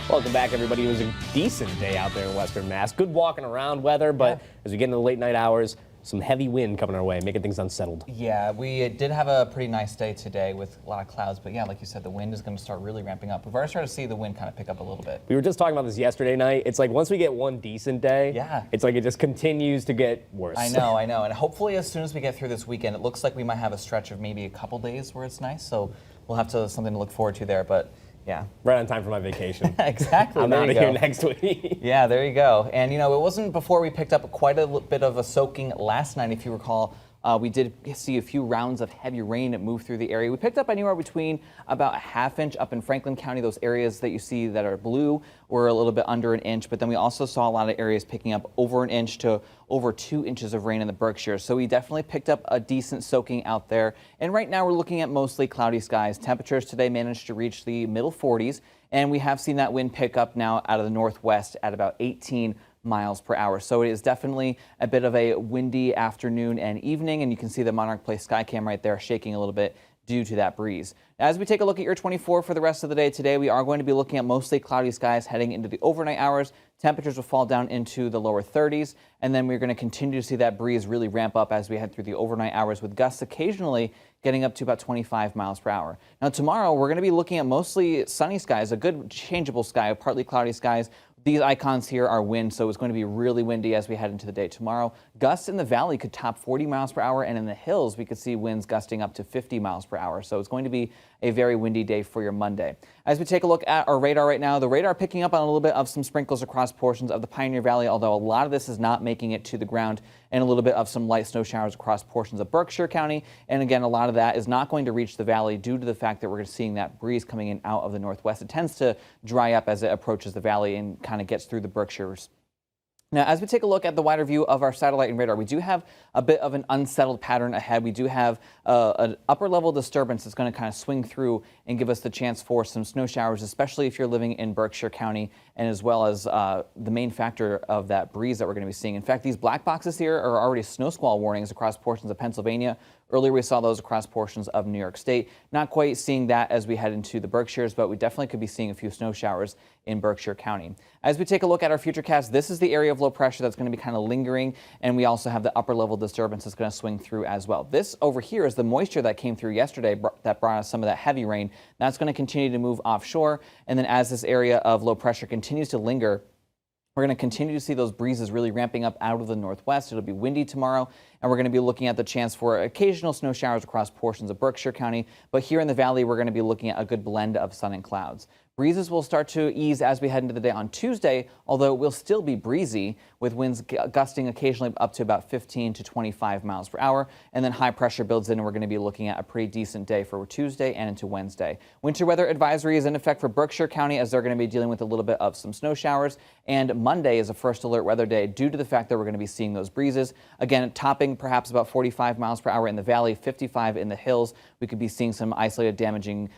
Welcome back, everybody. It was a decent day out there in Western Mass. Good walking around weather, but as we get into the late night hours, some heavy wind coming our way, making things unsettled. Yeah, we did have a pretty nice day today with a lot of clouds, but yeah, like you said, the wind is going to start really ramping up. We've already started to see the wind kind of pick up a little bit. We were just talking about this yesterday night. It's like once we get one decent day, it's like it just continues to get worse. I know. And hopefully as soon as we get through this weekend, it looks like we might have a stretch of maybe a couple days where it's nice, so we'll have something to look forward to there, but yeah. Right on time for my vacation. Exactly. I'm out of here next week. Yeah, there you go. And you know, it wasn't before we picked up quite a bit of a soaking last night, if you recall. We did see a few rounds of heavy rain that moved through the area. We picked up anywhere between about a ½ inch up in Franklin County. Those areas that you see that are blue were a little bit under an inch, but then we also saw a lot of areas picking up over an inch to over 2 inches of rain in the Berkshires. So we definitely picked up a decent soaking out there. And right now we're looking at mostly cloudy skies. Temperatures today managed to reach the middle 40s, and we have seen that wind pick up now out of the northwest at about 18 miles per hour. So it is definitely a bit of a windy afternoon and evening, and you can see the Monarch Place Skycam right there shaking a little bit due to that breeze. As we take a look at your 24 for the rest of the day today, we are going to be looking at mostly cloudy skies heading into the overnight hours. Temperatures will fall down into the lower 30s, and then we're going to continue to see that breeze really ramp up as we head through the overnight hours, with gusts occasionally getting up to about 25 miles per hour. Now tomorrow, we're going to be looking at mostly sunny skies, a good changeable sky, partly cloudy skies. These icons here are wind, so it's going to be really windy as we head into the day tomorrow. Gusts in the valley could top 40 miles per hour, and in the hills, we could see winds gusting up to 50 miles per hour. So it's going to be a very windy day for your Monday. As we take a look at our radar right now, the radar picking up on a little bit of some sprinkles across portions of the Pioneer Valley, although a lot of this is not making it to the ground, and a little bit of some light snow showers across portions of Berkshire County. And again, a lot of that is not going to reach the valley due to the fact that we're seeing that breeze coming in out of the northwest. It tends to dry up as it approaches the valley and kind of gets through the Berkshires. Now, as we take a look at the wider view of our satellite and radar, we do have a bit of an unsettled pattern ahead. We do have an upper level disturbance that's going to kind of swing through and give us the chance for some snow showers, especially if you're living in Berkshire County, and as well as the main factor of that breeze that we're going to be seeing. In fact, these black boxes here are already snow squall warnings across portions of Pennsylvania. Earlier, we saw those across portions of New York State. Not quite seeing that as we head into the Berkshires, but we definitely could be seeing a few snow showers in Berkshire County. As we take a look at our futurecast, this is the area of low pressure that's going to be kind of lingering, and we also have the upper level disturbance that's going to swing through as well. This over here is the moisture that came through yesterday that brought us some of that heavy rain. That's going to continue to move offshore, and then as this area of low pressure continues to linger, we're going to continue to see those breezes really ramping up out of the northwest. It'll be windy tomorrow, and we're going to be looking at the chance for occasional snow showers across portions of Berkshire County. But here in the valley, we're going to be looking at a good blend of sun and clouds. Breezes will start to ease as we head into the day on Tuesday, although it will still be breezy, with winds gusting occasionally up to about 15 to 25 miles per hour. And then high pressure builds in, and we're going to be looking at a pretty decent day for Tuesday and into Wednesday. Winter weather advisory is in effect for Berkshire County, as they're going to be dealing with a little bit of some snow showers. And Monday is a first alert weather day due to the fact that we're going to be seeing those breezes. Again, topping perhaps about 45 miles per hour in the valley, 55 in the hills. We could be seeing some isolated damaging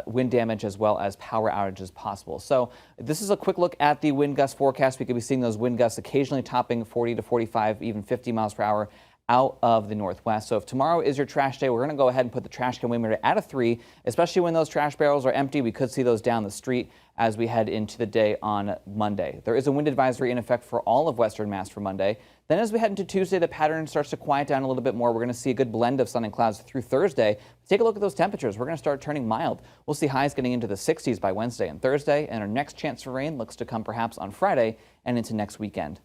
wind damage as well as power outages possible. So this is a quick look at the wind gust forecast. We could be seeing those wind gusts occasionally topping 40 to 45, even 50 miles per hour out of the northwest. So if tomorrow is your trash day, we're going to go ahead and put the trash can wind meter at a 3, especially when those trash barrels are empty. We could see those down the street as we head into the day on Monday. There is a wind advisory in effect for all of Western Mass for Monday. Then as we head into Tuesday, the pattern starts to quiet down a little bit more. We're going to see a good blend of sun and clouds through Thursday. Take a look at those temperatures. We're going to start turning mild. We'll see highs getting into the 60s by Wednesday and Thursday, and our next chance for rain looks to come perhaps on Friday and into next weekend.